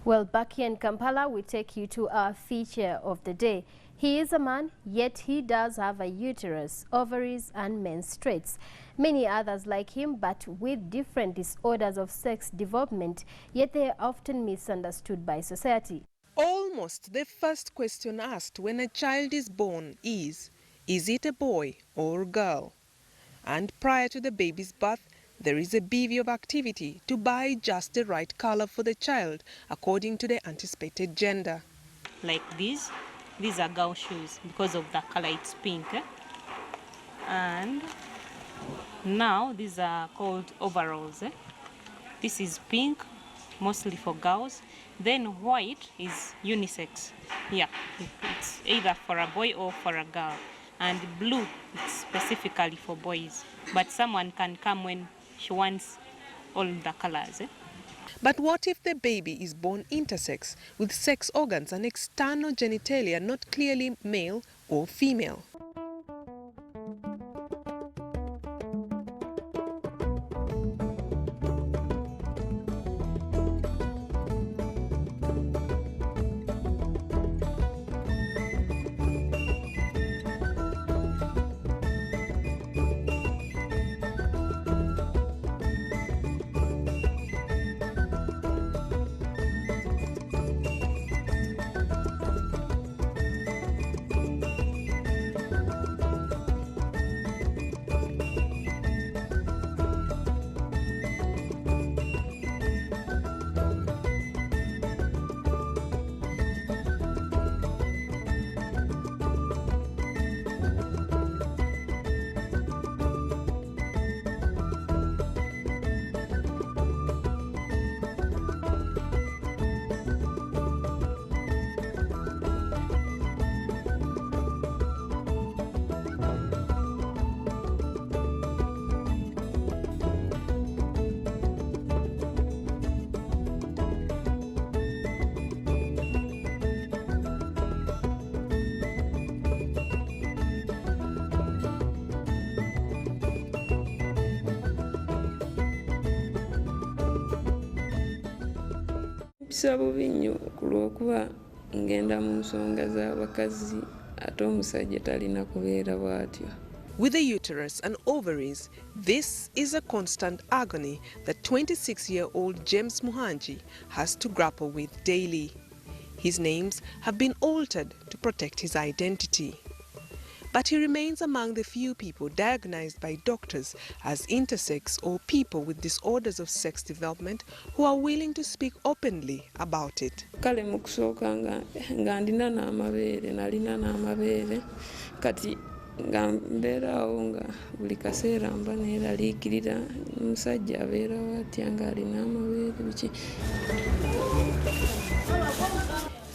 Well, back here in Kampala, we take you to our feature of the day. He is a man, yet he does have a uterus, ovaries, and menstruates. Many others like him, but with different disorders of sex development, yet they are often misunderstood by society. Almost the first question asked when a child is born is it a boy or girl? And prior to the baby's birth, there is a bevy of activity to buy just the right color for the child according to the anticipated gender. Like these are girl shoes because of the color, it's pink. And now these are called overalls. This is pink, mostly for girls. Then white is unisex. Yeah, it's either for a boy or for a girl. And blue, it's specifically for boys. But someone can come when she wants all the colors. But what if the baby is born intersex, with sex organs and external genitalia not clearly male or female? Bubi nnyo kulw'okuba ngenda mu nsonga z'abakazi ate omusajja talina kubeera bw'atyo. With the uterus and ovaries, this is a constant agony that 26-year-old James Muhanji has to grapple with daily. His names have been altered to protect his identity. But he remains among the few people diagnosed by doctors as intersex or people with disorders of sex development who are willing to speak openly about it. Kale mu kusooka nga ndina n'amabeere, nalina n'amabeere, kati nga mbeeraawo nga buli kaseera mba neeraliikirira omusajja abeerawo atya ng'alina amabeere biki.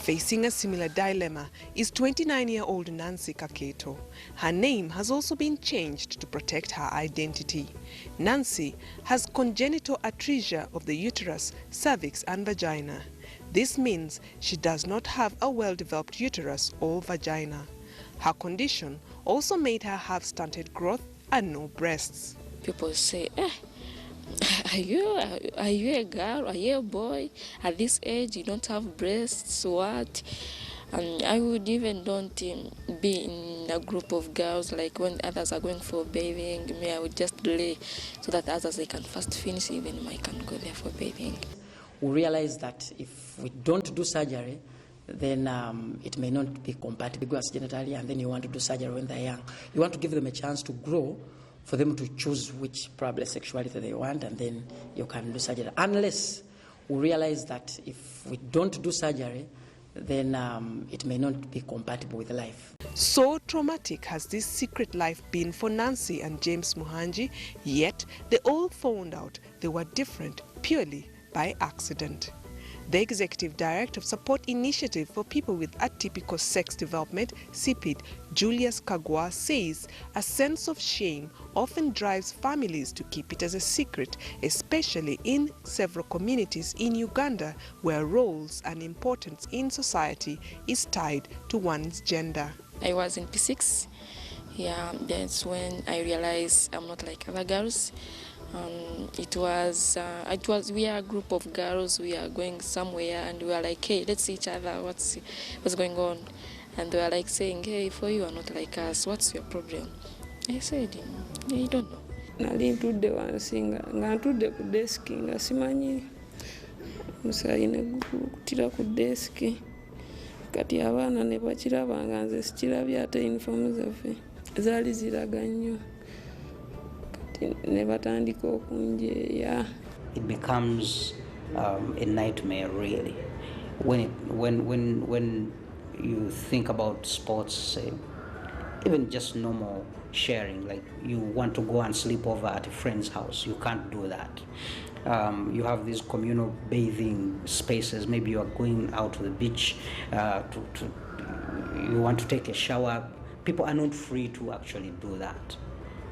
Facing a similar dilemma is 29-year-old Nancy Kaketo. Her name has also been changed to protect her identity. Nancy has congenital atresia of the uterus, cervix and vagina. This means she does not have a well-developed uterus or vagina. Her condition also made her have stunted growth and no breasts. People say, are you a girl? Are you a boy? At this age, you don't have breasts, what? And I would even don't be in a group of girls, like when others are going for bathing, me, I would just delay so that others, they can first finish, even I can go there for bathing. We realize that if we don't do surgery, then it may not be compatible as genitally, and then you want to do surgery when they're young. You want to give them a chance to grow, for them to choose which probably sexuality they want, and then you can do surgery. Unless we realize that if we don't do surgery, then it may not be compatible with life. So traumatic has this secret life been for Nancy and James Muhanji, yet they all found out they were different purely by accident. The Executive Director of Support Initiative for People with Atypical Sex Development, CPID, Julius Kagwa, says a sense of shame often drives families to keep it as a secret, especially in several communities in Uganda where roles and importance in society is tied to one's gender. I was in P6. Yeah, that's when I realized I'm not like other girls. It was we are a group of girls. We are going somewhere, and we are like, hey, let's see each other. What's going on? And they were like saying, hey, for you are not like us. What's your problem? I said, I don't know. Nali ntudde wansi nga ntudde ku desiki nga simanyi musaayi ne gukutira ku desiki kati abaana ne bakiraba nga nze sikirabye ate yunifoomu zaffe zaali ziraga nnyo kati ne batandika okunjeeya. It becomes a nightmare really when you think about sports, even just normal sharing, like you want to go and sleep over at a friend's house, you can't do that. You have these communal bathing spaces. Maybe you are going out to the beach you want to take a shower. People are not free to actually do that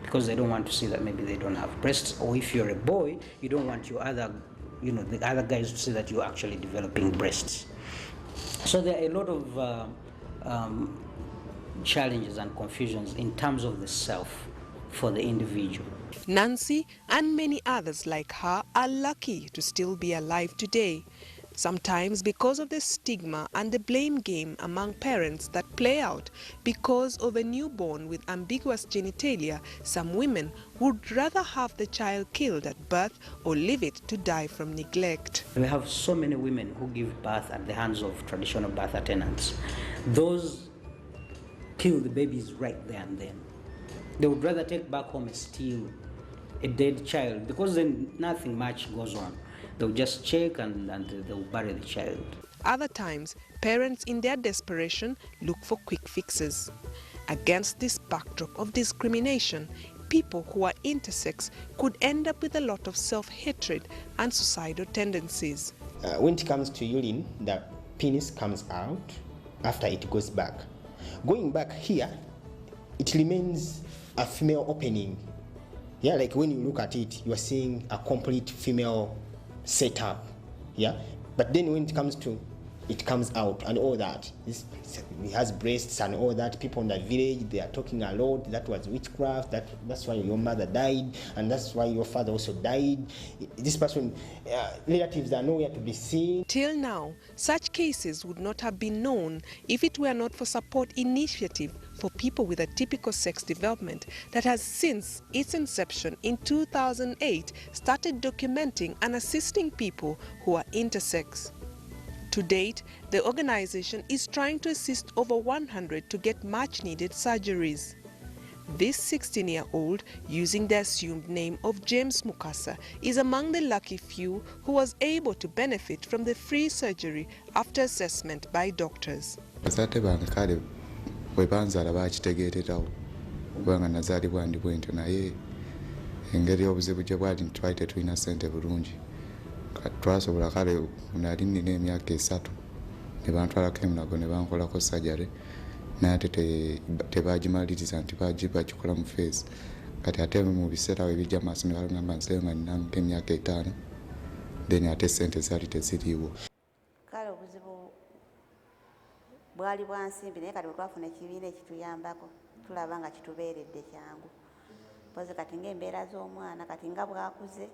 because they don't want to see that maybe they don't have breasts, or if you're a boy, you don't want the other guys to see that you're actually developing breasts. So there are a lot of challenges and confusions in terms of the self for the individual. Nancy and many others like her are lucky to still be alive today, sometimes because of the stigma and the blame game among parents that play out. Because of a newborn with ambiguous genitalia, some women would rather have the child killed at birth or leave it to die from neglect. We have so many women who give birth at the hands of traditional birth attendants. Those kill the babies right there and then. They would rather take back home and steal a dead child because then nothing much goes on. They'll just check and they'll bury the child. Other times, parents in their desperation look for quick fixes. Against this backdrop of discrimination, people who are intersex could end up with a lot of self-hatred and suicidal tendencies. When it comes to urine, the penis comes out after it goes back. Going back here, it remains a female opening. Yeah, like when you look at it, you are seeing a complete female setup. Yeah, but then when it comes to it comes out and all that, it has breasts and all that. People in the village, they are talking a lot. That was witchcraft. That's why your mother died, and that's why your father also died. This person, relatives are nowhere to be seen. Till now, such cases would not have been known if it were not for support initiative for people with a typical sex development that has since its inception in 2008 started documenting and assisting people who are intersex. To date, the organization is trying to assist over 100 to get much-needed surgeries. This 16-year-old, using the assumed name of James Mukasa, is among the lucky few who was able to benefit from the free surgery after assessment by doctors. Webanzala bakitegeererawo kubanga nazaalibwa ndi bwentyo naye engeri obuzibu gye bwali ntwali tetulina ssente bulungi twasobola kale nali nina emyaka 3 ne bantwalako emunago ne bankolako sajare naye ate tebagimaliriza nti bagikola mu feesi kati ate mu biseera we bijja maaso ne bagamba nseyo nga nina emyaka 5 then ate ssente zaali teziriiwo. Kale obuzibu bwali bwansimbi naye kati bwe twafuna ekibiina ekituyambako tulaba nga kitubeeredde kyangu pozi kati ng'embeera z'omwana kati nga bwakuze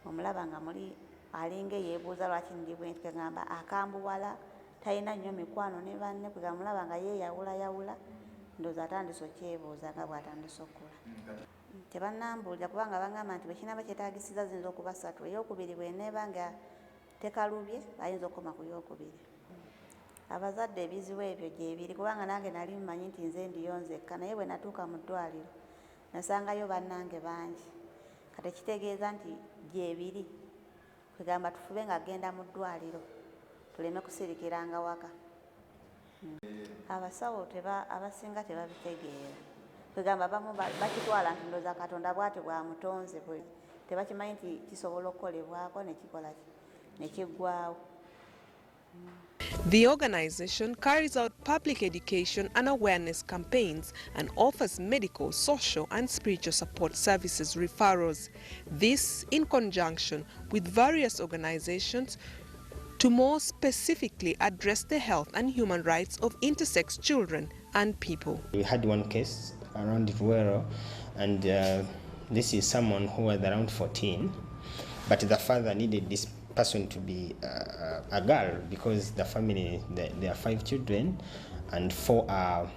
omulaba nga muli alinga yeebuuza lwaki ndi bwentyo kegamba akambuwala talina nnyo mikwano ne banne kwega mulaba nga yeeyawulayawula ndowooza atandise okyebuuza nga bw'atandise okkula tebannambuulira kubanga bangamba nti bwe kinaba kyetaagisiza ziyinza okuba 3 ey'okubiri bw'eneeba nga tekalubye ayinza okukoma ku y'okubiri. Abazadde ebizibu ebyo gyebiri kubanga nange nali mmanyi nti nze ndiyo nzekka naye bwe natuuka mu ddwaliro nasangayo bannange bangi kati ekitegeeza nti gyebiri kwegamba tufube nga agenda mu ddwaliro tuleme kusirikiranga waka. Abasawo abasinga tebabitegeera kwegamba abamu bakitwala nti ndowooza Katonda bw'ati bwamutonze tebakimanyi nti kisobola okukolebwako ne kiggwaawo. The organization carries out public education and awareness campaigns and offers medical, social and spiritual support services referrals. This in conjunction with various organizations to more specifically address the health and human rights of intersex children and people. We had one case around Ruero, and this is someone who was around 14, but the father needed this person to be a girl because the family, there are 5 children and 4 are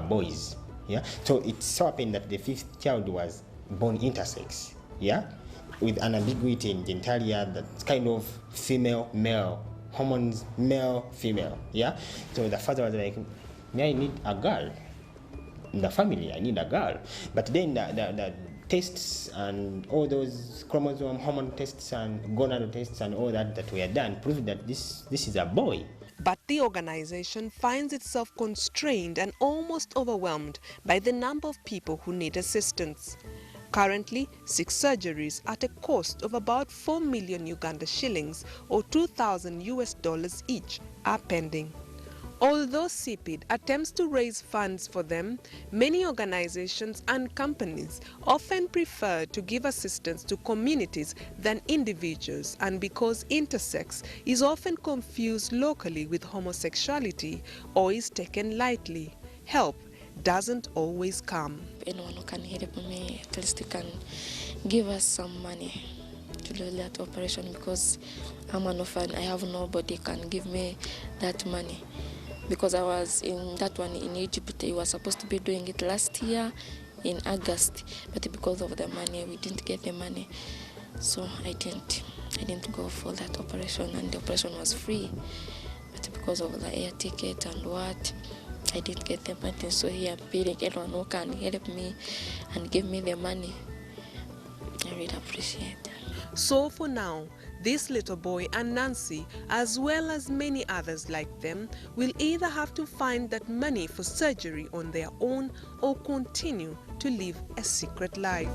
boys. Yeah, so it so happened that the 5th child was born intersex. Yeah, with an ambiguity in genitalia that's kind of female male, hormones male female. Yeah, so the father was like, I need a girl in the family, I need a girl. But then the tests and all those chromosome hormone tests and gonadal tests and all that were done proved that this is a boy. But the organization finds itself constrained and almost overwhelmed by the number of people who need assistance. Currently, 6 surgeries at a cost of about 4 million Uganda shillings or $2,000 each are pending. Although CPID attempts to raise funds for them, many organizations and companies often prefer to give assistance to communities than individuals, and because intersex is often confused locally with homosexuality or is taken lightly, help doesn't always come. Anyone who can help me, at least can give us some money to do that operation, because I'm an orphan. I have nobody can give me that money. Because I was in that one in Egypt, I was supposed to be doing it last year in August, but because of the money, we didn't get the money, so I didn't go for that operation, and the operation was free, but because of the air ticket and what, I didn't get the money. So here I'm appealing anyone who can help me and give me the money. I really appreciate that. So for now, this little boy and Nancy, as well as many others like them, will either have to find that money for surgery on their own or continue to live a secret life.